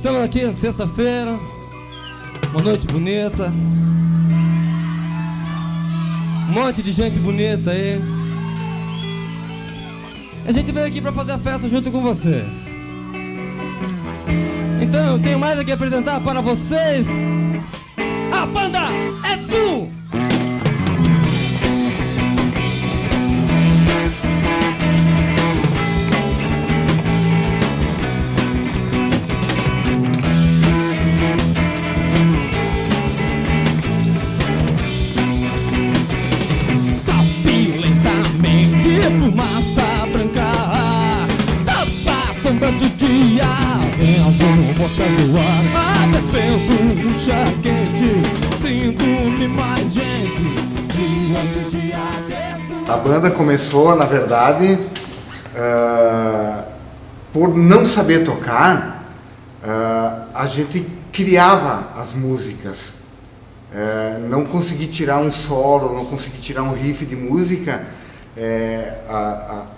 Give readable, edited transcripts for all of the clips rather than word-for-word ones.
Estamos aqui sexta-feira, uma noite bonita, um monte de gente bonita aí. A gente veio aqui pra fazer a festa junto com vocês. Então eu tenho mais aqui a apresentar para vocês a banda Edzu! Fumaça branca, samba assombrando o dia, vendo moscas do ar, bebendo um chá quente, sinto-me mais gente, diante de adeus. A banda começou, na verdade, por não saber tocar, a gente criava as músicas, não consegui tirar um solo, não consegui tirar um riff de música.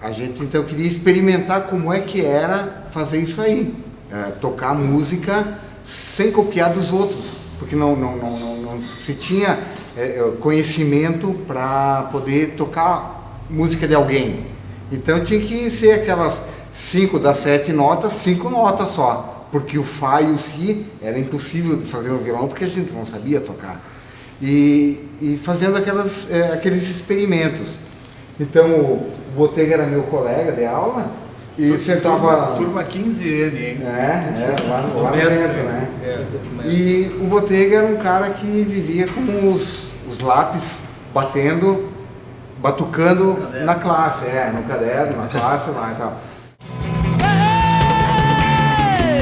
A gente então queria experimentar como é que era fazer isso aí, tocar música sem copiar dos outros, porque não se tinha conhecimento para poder tocar música de alguém. Então tinha que ser aquelas 5 das 7 notas, 5 notas só, porque o Fá e o Si era impossível de fazer no violão porque a gente não sabia tocar. E fazendo aqueles experimentos. Então o Botega era meu colega de aula e sentava... Turma 15N, hein? Lá no dentro, né? E o Botega era um cara que vivia com os lápis batucando na classe, no caderno, na classe lá e tal.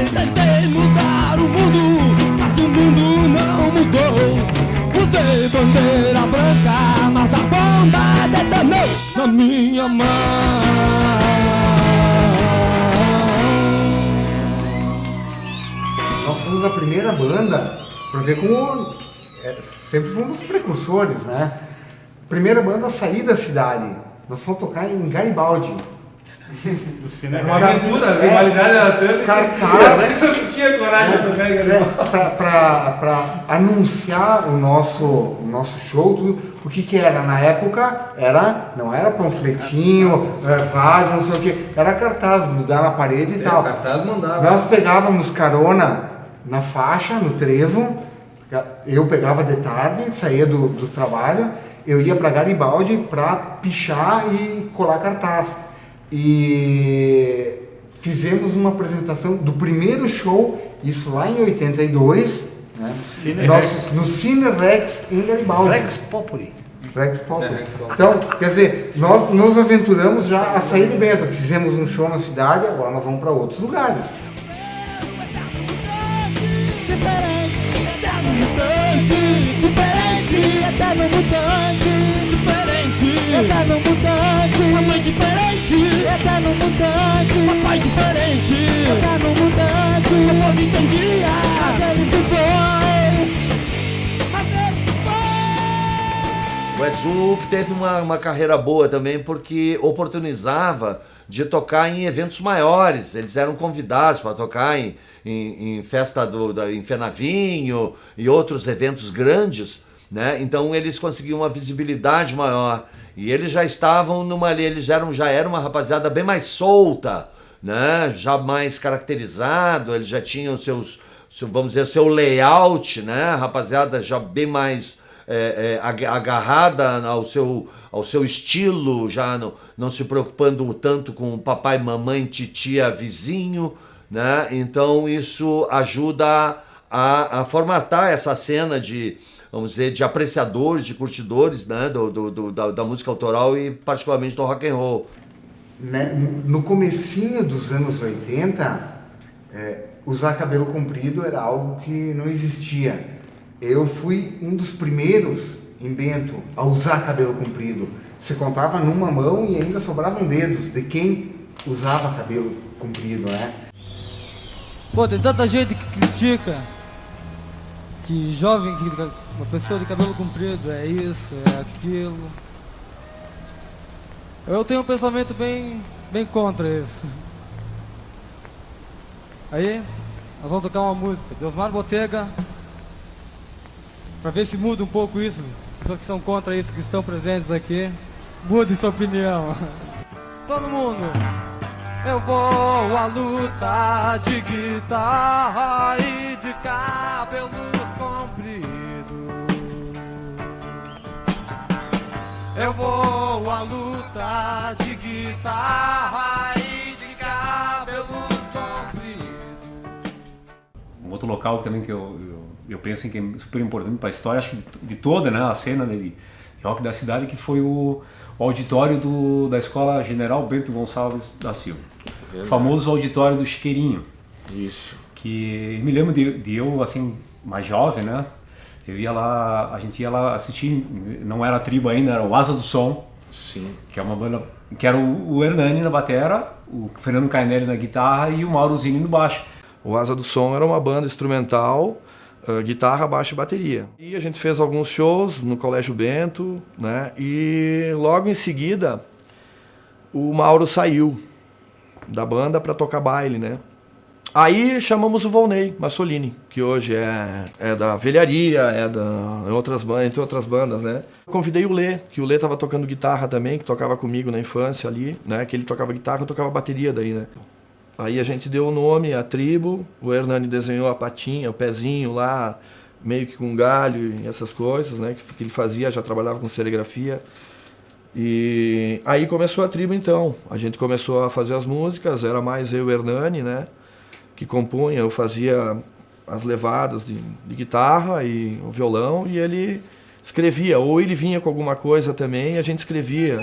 Tentei mudar o mundo, mas o mundo não mudou. Usei bandeira branca, mas a bomba detonou na minha mão. Nós fomos a primeira banda, para ver como sempre fomos precursores, né? Primeira banda a sair da cidade. Nós fomos tocar em Garibaldi. Era uma aventura, a rivalidade era tanta que eu não tinha coragem de tocar em Garibaldi. Para anunciar o nosso show, o que era? Na época não era panfletinho, rádio, não sei o que, era cartaz, grudar na parede e tal. Cartaz mandava. Nós pegávamos carona na faixa, no trevo, eu pegava de tarde, saía do trabalho, eu ia para Garibaldi para pichar e colar cartaz. E fizemos uma apresentação do primeiro show, isso lá em 82, né? No Cine Rex em Garibaldi. Rex Populi. Então, quer dizer, nós nos aventuramos já a sair de Bento, fizemos um show na cidade, agora nós vamos para outros lugares. Diferente, eterno mutante, mamãe diferente, eterno mutante, papai diferente, eterno mutante, o povo entendia, aquele que foi. O Edzu teve uma carreira boa também porque oportunizava de tocar em eventos maiores. Eles eram convidados para tocar em festa em Fenavinho e outros eventos grandes, né? Então eles conseguiam uma visibilidade maior. E eles já estavam eles já eram uma rapaziada bem mais solta, né? Já mais caracterizado, eles já tinham vamos dizer, seu layout, né? Rapaziada já bem mais agarrada ao seu estilo, já não se preocupando tanto com papai, mamãe, titia, vizinho, né? Então isso ajuda a formatar essa cena de, vamos dizer, de apreciadores, de curtidores, né? da música autoral e particularmente do rock and roll. No comecinho dos anos 80, usar cabelo comprido era algo que não existia. Eu fui um dos primeiros em Bento a usar cabelo comprido. Se contava numa mão e ainda sobravam dedos de quem usava cabelo comprido, né? Pô, tem tanta gente que critica que jovem, que uma pessoa de cabelo comprido é isso, é aquilo. Eu tenho um pensamento bem contra isso. Aí, Nós vamos tocar uma música de Osmar Botega, pra ver se muda um pouco isso. Pessoas que são contra isso, que estão presentes aqui, mudem sua opinião. Todo mundo. Eu vou à luta de guitarra e de cabelos compridos. Eu vou à luta de guitarra e de cabelos compridos. Um outro local também que eu penso que é super importante para a história, acho que de toda, né, a cena de rock da cidade, que foi o auditório da Escola General Bento Gonçalves da Silva. O famoso auditório do Chiqueirinho. Isso. Que me lembro de eu, assim, mais jovem, né? Eu ia lá, a gente ia lá assistir, não era a tribo ainda, era o Asa do Som. Sim. Que é uma banda, que era o Hernani na batera, o Fernando Cainelli na guitarra e o Mauro Zini no baixo. O Asa do Som era uma banda instrumental, guitarra, baixo e bateria. E a gente fez alguns shows no Colégio Bento, né? E logo em seguida o Mauro saiu da banda para tocar baile, né? Aí chamamos o Volney Massolini, que hoje é da Velharia, entre outras bandas, né? Convidei o Lê, que o Lê tava tocando guitarra também, que tocava comigo na infância ali, né? Que ele tocava guitarra, eu tocava bateria daí, né? Aí a gente deu o nome, a tribo, o Hernani desenhou a patinha, o pezinho lá, meio que com galho e essas coisas, né? Que ele fazia, já trabalhava com serigrafia. E aí começou a tribo então, a gente começou a fazer as músicas, era mais eu e o Hernani, né? Que compunha, eu fazia as levadas de guitarra e o violão e ele escrevia, ou ele vinha com alguma coisa também e a gente escrevia.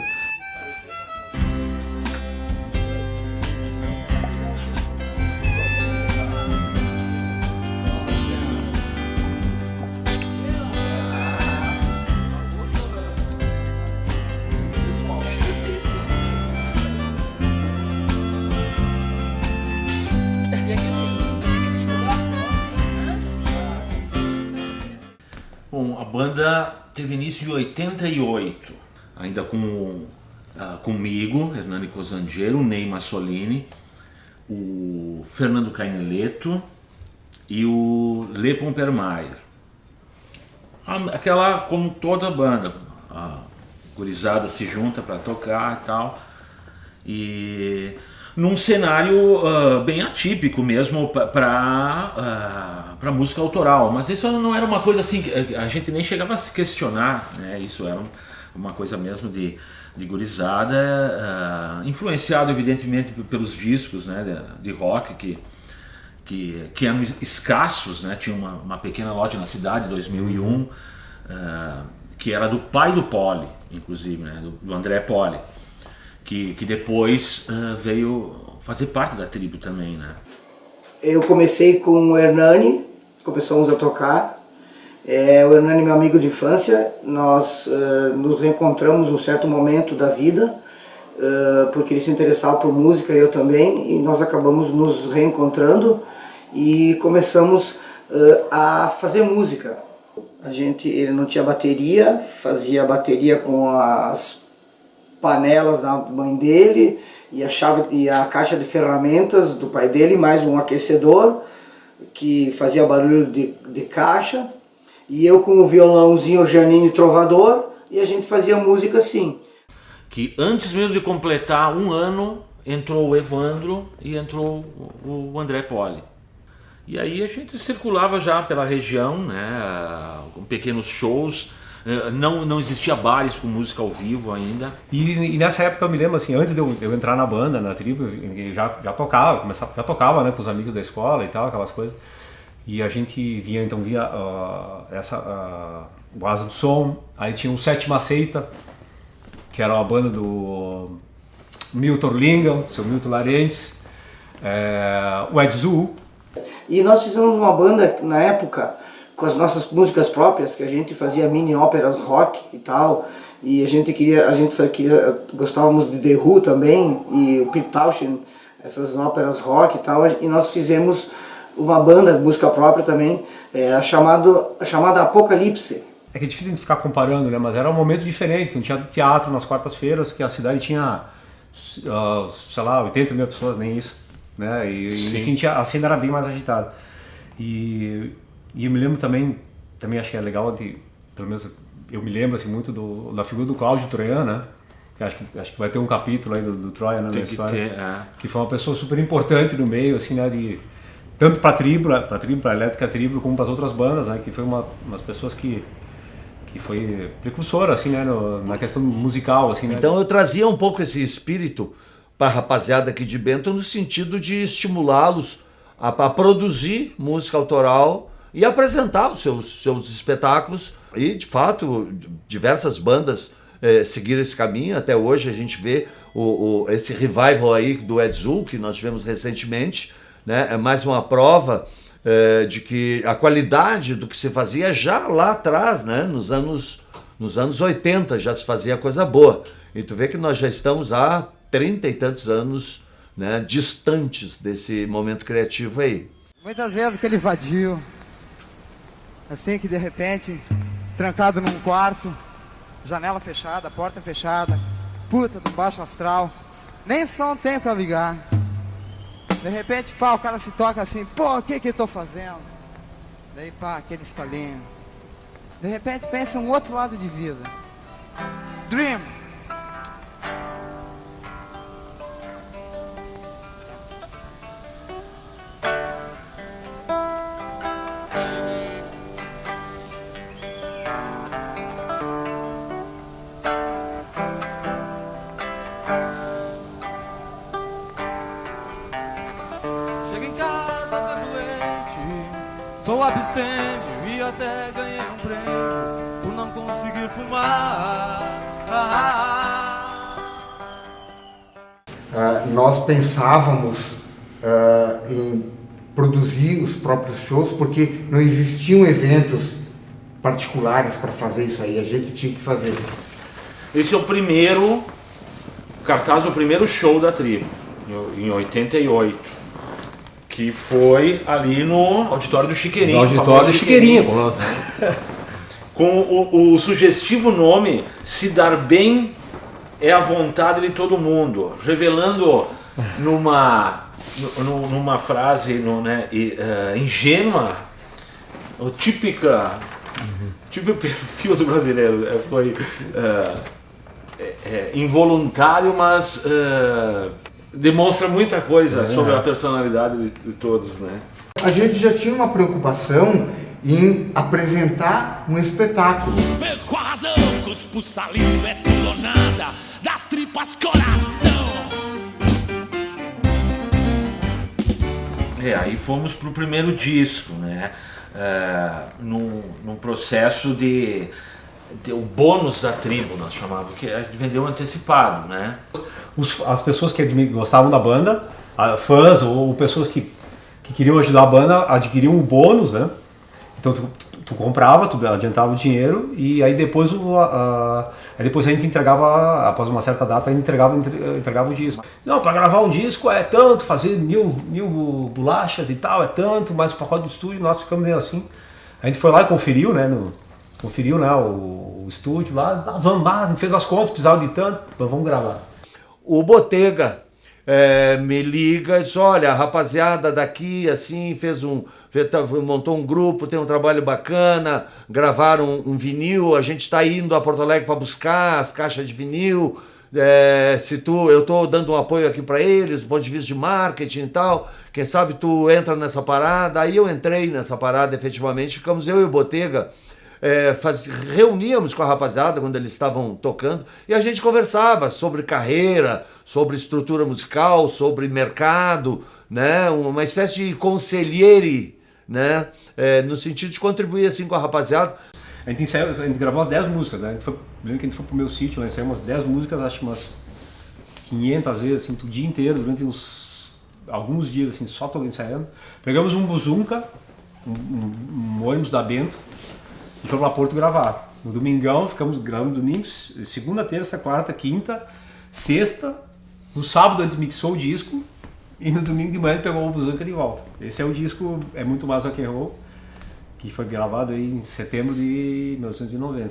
Bom, a banda teve início em 88, ainda comigo, Hernani Cozandiero, o Ney Massolini, o Fernando Caineleto e o Lê Pompermayer. Aquela, como toda banda, a gurizada se junta para tocar e tal, e num cenário bem atípico mesmo para música autoral, mas isso não era uma coisa assim, a gente nem chegava a se questionar, né? Isso era uma coisa mesmo de gurizada, influenciado evidentemente pelos discos, né, de rock que eram escassos, né? Tinha uma pequena loja na cidade, 2001, que era do pai do Poli, inclusive, né, do André Poli. Que depois veio fazer parte da tribo também, né? Eu comecei com o Hernani, começamos a tocar. O Hernani é meu amigo de infância, nós nos reencontramos num certo momento da vida, porque ele se interessava por música e eu também, e nós acabamos nos reencontrando e começamos a fazer música. Ele não tinha bateria, fazia bateria com as panelas da mãe dele e a chave e a caixa de ferramentas do pai dele, mais um aquecedor que fazia barulho de caixa, e eu com o violãozinho Janine Trovador, e a gente fazia música assim. Que antes mesmo de completar um ano entrou o Evandro e entrou o André Poli. E aí a gente circulava já pela região, né, com pequenos shows. Não existia bares com música ao vivo ainda. E nessa época eu me lembro, assim, antes de eu entrar na banda, na tribo, eu já tocava, né, com os amigos da escola e tal, aquelas coisas. E a gente via o Asa do Som, aí tinha o Sétima Seita, que era uma banda do Milton Lingham, seu Milton Larentes, o Ed Zu. E nós fizemos uma banda na época com as nossas músicas próprias, que a gente fazia mini óperas rock e tal, e gostávamos de The Who também, e o Pete Townshend, essas óperas rock e tal, e nós fizemos uma banda, música própria também, a chamada Apocalipse. É que é difícil a gente ficar comparando, né, mas era um momento diferente, não tinha teatro nas quartas-feiras, que a cidade tinha, sei lá, 80 mil pessoas, nem isso, né, e enfim, a cena era bem mais agitada. E eu me lembro também acho que é legal, pelo menos eu me lembro assim, muito da figura do Cláudio Troian, né? Que acho que vai ter um capítulo aí do Troian, né, na história, que foi uma pessoa super importante no meio, assim, né, tanto para a tribo, para a Elétrica Tribo, como para as outras bandas, né, que foi umas pessoas que foi precursora, assim, né, na questão musical, assim, né. Então eu trazia um pouco esse espírito para a rapaziada aqui de Bento no sentido de estimulá-los a produzir música autoral e apresentar os seus espetáculos. E, de fato, diversas bandas seguiram esse caminho. Até hoje a gente vê esse revival aí do Edzu, que nós tivemos recentemente, né? É mais uma prova de que a qualidade do que se fazia já lá atrás, né? Nos anos 80 já se fazia coisa boa. E tu vê que nós já estamos há 30 e tantos anos, né, distantes desse momento criativo aí. Muitas vezes aquele vadio, assim que de repente, trancado num quarto, janela fechada, porta fechada, puta do baixo astral, nem som tem pra ligar. De repente, pá, o cara se toca assim, pô, o que eu tô fazendo? Daí, pá, aquele estalinho. De repente pensa um outro lado de vida. Dream. Sou abstêmio e até ganhei um prêmio por não conseguir fumar. Nós pensávamos em produzir os próprios shows porque não existiam eventos particulares para fazer isso aí, a gente tinha que fazer. Esse é o primeiro cartaz do primeiro show da tribo, em 88. Que foi ali no auditório do Chiqueirinho. No auditório do Chiqueirinho. Com o sugestivo nome Se Dar Bem é a Vontade de Todo Mundo, revelando numa frase ingênua, o típico perfil do brasileiro. Foi involuntário, mas demonstra muita coisa sobre a personalidade de todos, né? A gente já tinha uma preocupação em apresentar um espetáculo. Perco a razão, cuspo saliva, é tudo ou nada, das tripas coração. Aí fomos pro primeiro disco, né? Num processo de o bônus da tribo, nós chamávamos, que a gente vendeu antecipado, né? As pessoas que gostavam da banda, fãs ou pessoas que queriam ajudar a banda, adquiriam um bônus, né? Então tu comprava, tu adiantava o dinheiro e aí depois a gente entregava, após uma certa data, a gente entregava o disco. Não, para gravar um disco é tanto, fazer mil bolachas e tal, é tanto, mas o pacote de estúdio, nós ficamos assim. A gente foi lá e conferiu, né? Conferiu, né, o estúdio lá, vamos lá, fez as contas, precisava de tanto, vamos gravar. O Botega me liga e diz, olha, a rapaziada daqui assim montou um grupo, tem um trabalho bacana, gravaram um vinil, a gente está indo a Porto Alegre para buscar as caixas de vinil, eu estou dando um apoio aqui para eles, do ponto de vista de marketing e tal, quem sabe tu entra nessa parada. Aí eu entrei nessa parada efetivamente, ficamos eu e o Botega, reuníamos com a rapaziada quando eles estavam tocando e a gente conversava sobre carreira, sobre estrutura musical, sobre mercado, né? Uma espécie de conselheire, né? No sentido de contribuir assim com a rapaziada. A gente gravou umas 10 músicas, né? Lembro que a gente foi pro meu sítio, nós ensaiamos umas 10 músicas, acho que umas 500 vezes, assim, o dia inteiro, durante alguns dias, assim, só ensaiando. Pegamos um buzunca, um ônibus da Bento, e fomos lá Porto gravar. No domingão, ficamos gravando domingos, segunda, terça, quarta, quinta, sexta. No sábado a gente mixou o disco e no domingo de manhã pegou o Buzanca de volta. Esse é o disco, é muito mais rock and roll, que foi gravado aí em setembro de 1990.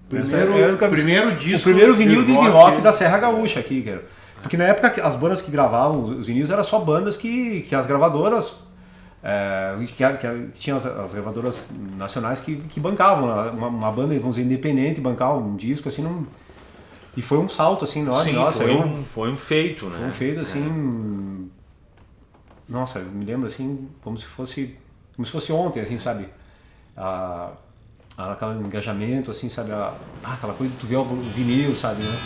Primeiro disco. O primeiro vinil de rock da Serra Gaúcha aqui, cara. Porque na época as bandas que gravavam os vinis eram só bandas que as gravadoras que tinha as gravadoras nacionais que bancavam uma banda, vamos dizer, independente, bancar um disco, assim, não... E foi um salto, assim, enorme. Sim, nossa, foi um feito, né? Foi um feito, assim... Nossa, eu me lembro, assim, como se fosse ontem, assim, sabe? Aquele engajamento, assim, sabe? Aquela coisa de tu ver o vinil, sabe, né?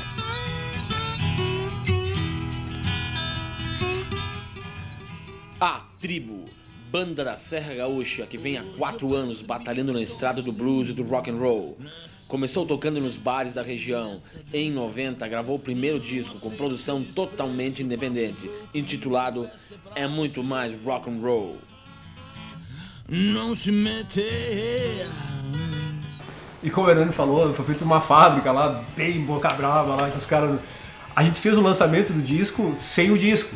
A Tribo, banda da Serra Gaúcha que vem há 4 anos batalhando na estrada do blues e do rock and roll. Começou tocando nos bares da região. Em 90 gravou o primeiro disco com produção totalmente independente, intitulado É Muito Mais Rock and Roll. Não se meter. E como o Hernani falou, foi feito uma fábrica lá, bem boca brava lá, que os caras... A gente fez o lançamento do disco sem o disco.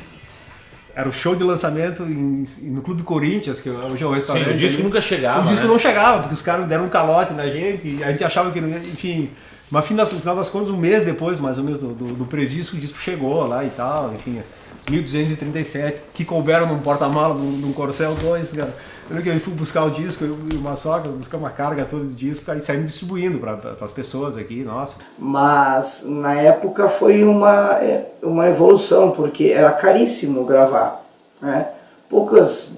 Era o show de lançamento no Clube Corinthians, que hoje é o restaurante. Sim, o disco nunca chegava, O disco né? não chegava, porque os caras deram um calote na gente, e a gente achava que não ia, enfim... Mas no final das contas, um mês depois, mais ou menos, do previsto, o disco chegou lá e tal, enfim... 1237, que couberam num porta-mala, num Corcel 2, cara. Eu lembro que eu fui buscar o disco, eu e uma sogra, buscar uma carga toda de disco, aí saímos distribuindo para as pessoas aqui, nossa. Mas na época foi uma evolução, porque era caríssimo gravar, né? Poucas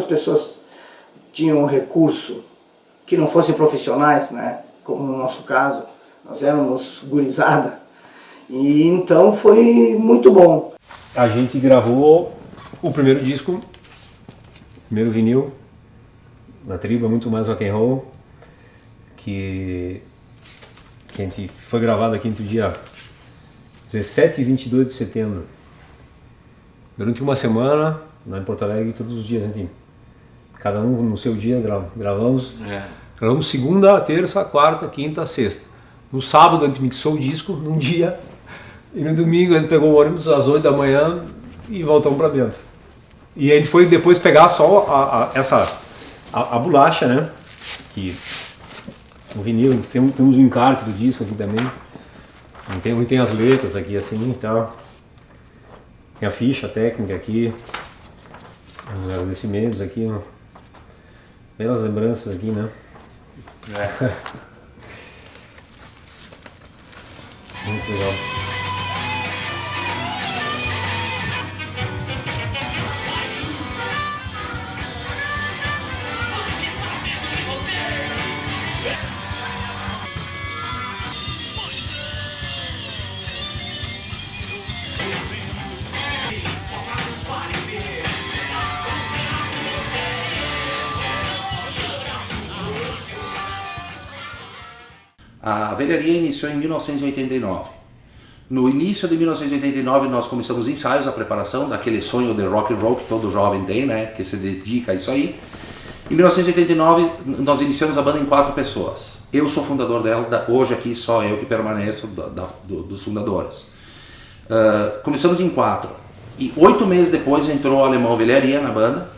pessoas tinham recurso que não fossem profissionais, né? Como no nosso caso, nós éramos gurizada. E então foi muito bom. A gente gravou o primeiro disco, primeiro vinil, na Tribo, é Muito Mais Rock and Roll, que a gente foi gravado aqui entre o dia 17 e 22 de setembro. Durante uma semana, lá em Porto Alegre, todos os dias, a gente, cada um no seu dia, gravamos. Gravamos segunda, terça, quarta, quinta, sexta. No sábado a gente mixou o disco, num dia. E no domingo a gente pegou o ônibus às 8 da manhã e voltamos para dentro. E a gente foi depois pegar só a bolacha, né? Que o vinil, temos um encarte do disco aqui também. Tem as letras aqui assim e tal. Tem a ficha técnica aqui. Os agradecimentos aqui. Belas lembranças aqui, né? Muito legal. A velharia iniciou em 1989. No início de 1989 nós começamos ensaios, a preparação daquele sonho de rock and roll que todo jovem tem, né, que se dedica a isso aí. Em 1989 nós iniciamos a banda em 4 pessoas. Eu sou fundador dela, hoje aqui só eu que permaneço dos fundadores. Começamos em 4 e 8 meses depois entrou o alemão Velharia na banda,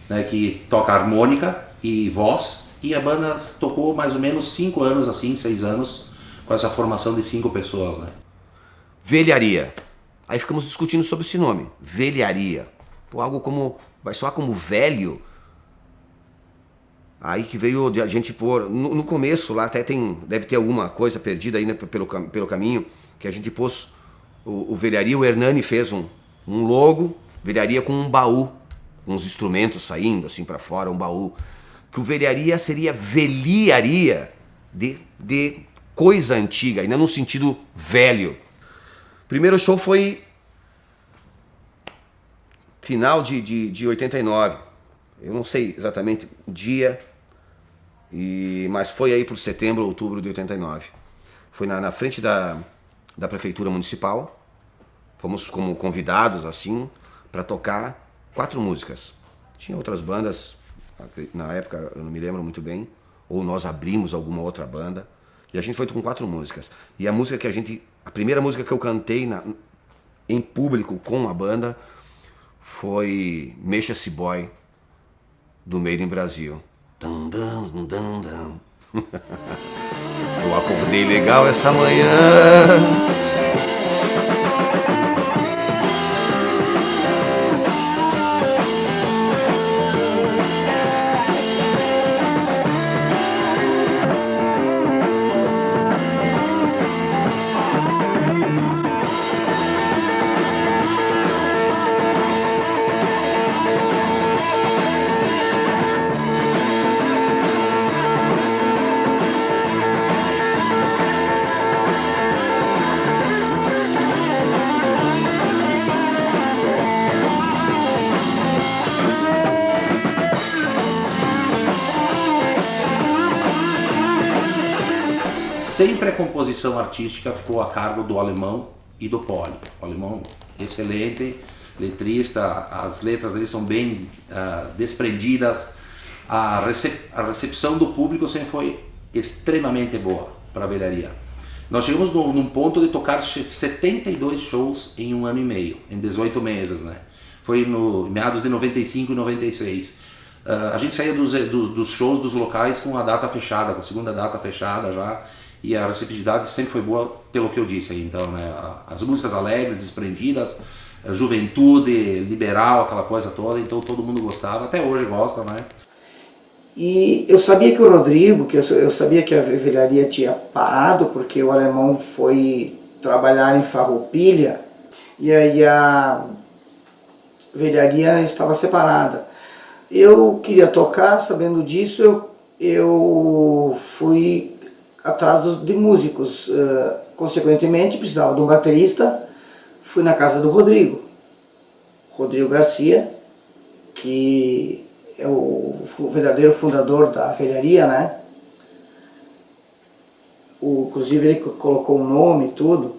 né, que toca harmônica e voz. E a banda tocou mais ou menos 5 anos, assim, 6 anos, com essa formação de 5 pessoas, né? Velharia. Aí ficamos discutindo sobre esse nome, velharia. Pô, algo como, vai soar como velho. Aí que veio a gente pôr, no começo lá até deve ter alguma coisa perdida aí, né, pelo caminho, que a gente pôs o velharia, o Hernani fez um logo, velharia com um baú, uns instrumentos saindo assim pra fora, um baú. Que o velharia seria velharia de coisa antiga, ainda num sentido velho. Primeiro show foi final de 89. Eu não sei exatamente o dia, mas foi aí por setembro, outubro de 89. Foi na frente da prefeitura municipal. Fomos como convidados assim para tocar 4 músicas. Tinha outras bandas. Na época, eu não me lembro muito bem, ou nós abrimos alguma outra banda, e a gente foi com 4 músicas. E a primeira música que eu cantei em público com a banda foi Mexa-se Boy, do Made in Brasil. Dum, dum, dum, dum, dum. Eu acordei legal essa manhã. sempre a composição artística ficou a cargo do Alemão e do Poli. O Alemão, excelente, letrista, as letras dele são bem desprendidas, a recepção do público sempre foi extremamente boa para a velharia. Nós chegamos num ponto de tocar 72 shows em 1 ano e meio, em 18 meses, né? Foi no meados de 95 e 96. A gente saía dos shows dos locais com a data fechada, com a segunda data fechada já, e a receptividade sempre foi boa, pelo que eu disse aí, então, né? As músicas alegres, desprendidas, juventude, liberal, aquela coisa toda, então todo mundo gostava, até hoje gosta, né? E eu sabia que o Rodrigo, eu sabia que a velharia tinha parado, porque o Alemão foi trabalhar em Farroupilha, e aí a velharia estava separada. Eu queria tocar, sabendo disso, eu fui atrás de músicos. Consequentemente, precisava de um baterista, fui na casa do Rodrigo Garcia, que é o verdadeiro fundador da velharia, né? Inclusive ele colocou um nome e tudo.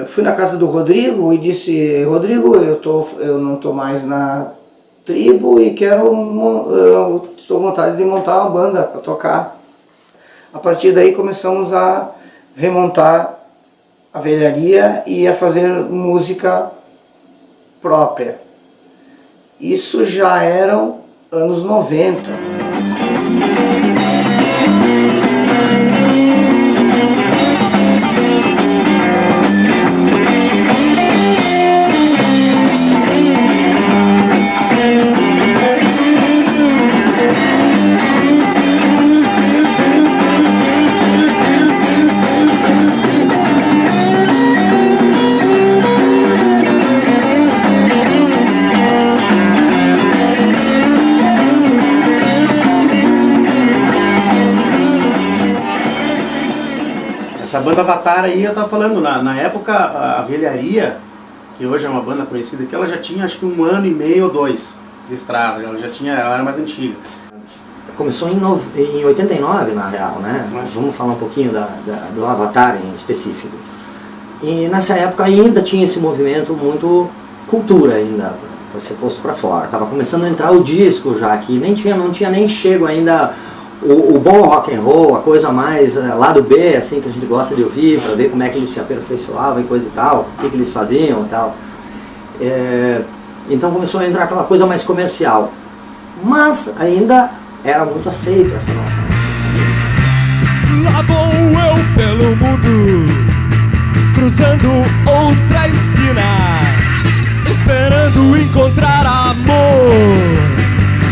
Fui na casa do Rodrigo e disse: Rodrigo, eu não estou mais na tribo e estou com vontade de montar uma banda para tocar. A partir daí começamos a remontar a velharia e a fazer música própria. Isso já eram anos 90. Essa banda Avatar aí, eu tava falando, na época a velharia, que hoje é uma banda conhecida aqui, ela já tinha acho que 1 ano e meio ou 2 de estrada, ela era mais antiga. Começou em 89 na real, né? Mas vamos falar um pouquinho do Avatar em específico. E nessa época ainda tinha esse movimento muito cultura ainda, para ser posto para fora. Tava começando a entrar o disco já, que não tinha nem chego ainda o bom rock and roll, a coisa mais lado B, assim, que a gente gosta de ouvir, para ver como é que eles se aperfeiçoavam e coisa e tal, o que eles faziam e tal. Então começou a entrar aquela coisa mais comercial. Mas ainda era muito aceita essa nossa música. Lá vou eu pelo mundo, cruzando outra esquina, esperando encontrar amor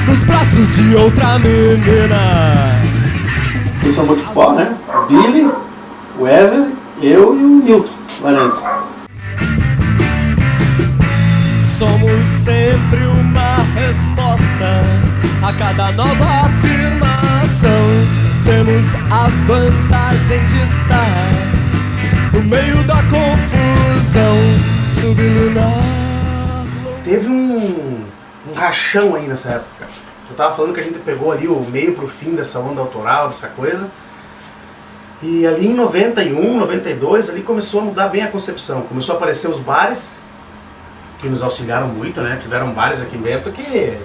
nos braços de outra menina. Esse é o Boticopó, né? O Billy, o Ever, eu e o Milton Varantes. Somos sempre uma resposta a cada nova afirmação. Temos a vantagem de estar no meio da confusão subliminar. Teve um rachão aí nessa época. Eu tava falando que a gente pegou ali o meio pro fim dessa onda autoral, dessa coisa. E ali em 91, 92, ali começou a mudar bem a concepção. Começou a aparecer os bares, que nos auxiliaram muito, né? Tiveram bares aqui dentro que...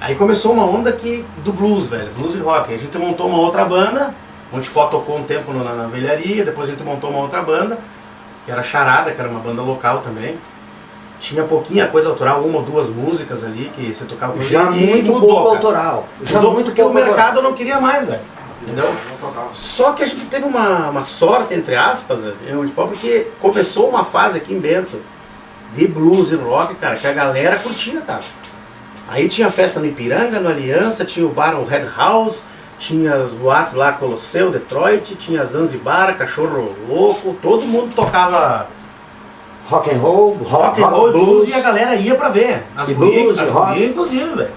Aí começou uma onda do blues, velho, blues e rock. A gente montou uma outra banda, o Boticopó tocou um tempo na velharia, depois a gente montou uma outra banda, que era Charada, que era uma banda local também. Tinha pouquinha coisa autoral, 1 ou 2 músicas ali que você tocava. Já muito pouco autoral. Já muito porque o mercado não queria mais, velho. Entendeu? Só que a gente teve uma sorte, entre aspas, porque começou uma fase aqui em Bento de blues e rock, cara, que a galera curtia, cara. Aí tinha festa no Ipiranga, no Aliança, tinha o bar, o Red House, tinha as boates lá, Colosseu, Detroit, tinha Zanzibar, Cachorro Louco, todo mundo tocava rock and roll, e blues, e a galera ia pra ver. As gurias, rock, inclusive, velho.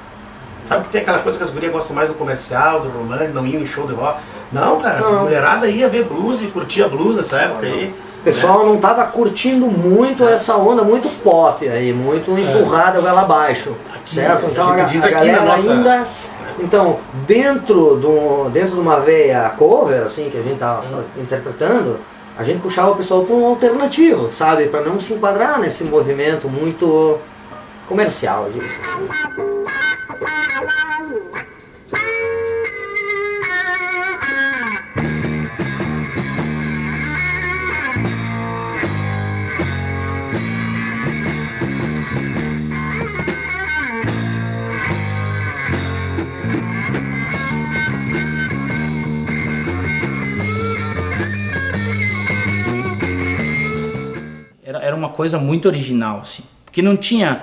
Sabe que tem aquela coisa que as gurias gostam mais do comercial, do romântico, não iam em show de rock. Não, cara, essa mulherada ia ver blues e curtia blues nessa época aí. O pessoal não tava curtindo muito essa onda, muito pop aí, muito empurrada goela abaixo, certo? Então a galera ainda Então, dentro de uma veia cover, assim, que a gente tava interpretando, a gente puxava o pessoal para um alternativo, sabe? Para não se enquadrar nesse movimento muito comercial, eu diria assim. Era uma coisa muito original, assim, porque não tinha,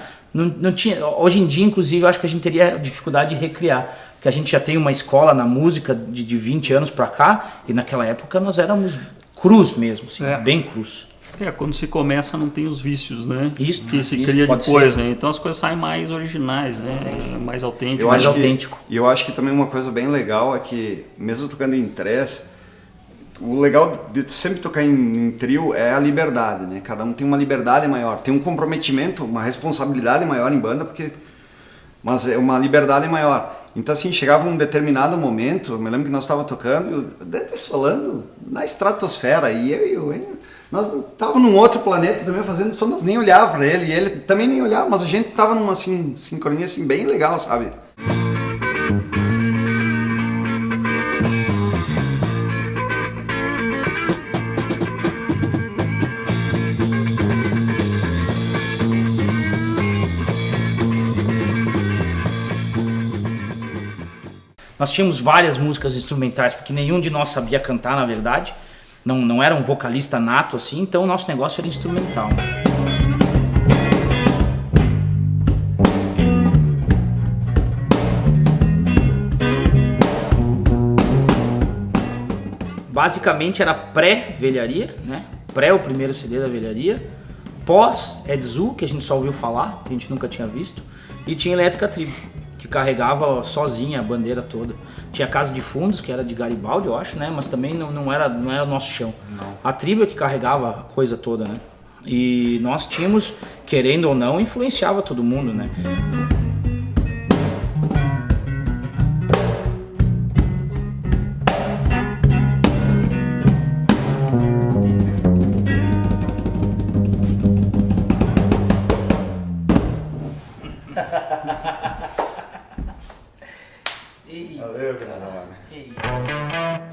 hoje em dia, inclusive, eu acho que a gente teria dificuldade de recriar, porque a gente já tem uma escola na música de 20 anos pra cá, e naquela época nós éramos crus mesmo, assim, bem crus. Quando se começa não tem os vícios, né? Isso que se cria depois, né? Então as coisas saem mais originais, né? Mais autêntico. E eu acho que também uma coisa bem legal é que, mesmo tocando em três, o legal de sempre tocar em trio é a liberdade, né? Cada um tem uma liberdade maior, tem um comprometimento, uma responsabilidade maior em banda, mas é uma liberdade maior. Então assim, chegava um determinado momento, eu me lembro que nós estávamos tocando, falando na estratosfera, e nós estávamos num outro planeta também fazendo som, nós nem olhávamos para ele, e ele também nem olhava, mas a gente estava numa assim, sincronia assim, bem legal, sabe? Nós tínhamos várias músicas instrumentais, porque nenhum de nós sabia cantar, na verdade. Não era um vocalista nato, assim, então o nosso negócio era instrumental. Basicamente era pré-velharia, né? Pré o primeiro CD da velharia. Pós Edzu, que a gente só ouviu falar, que a gente nunca tinha visto. E tinha Elétrica Tribo, que carregava sozinha a bandeira toda. Tinha Casa de Fundos, que era de Garibaldi, eu acho, né? Mas também não era nosso chão. Não. A tribo é que carregava a coisa toda, né? E nós tínhamos, querendo ou não, influenciava todo mundo, né? Valeu, cara.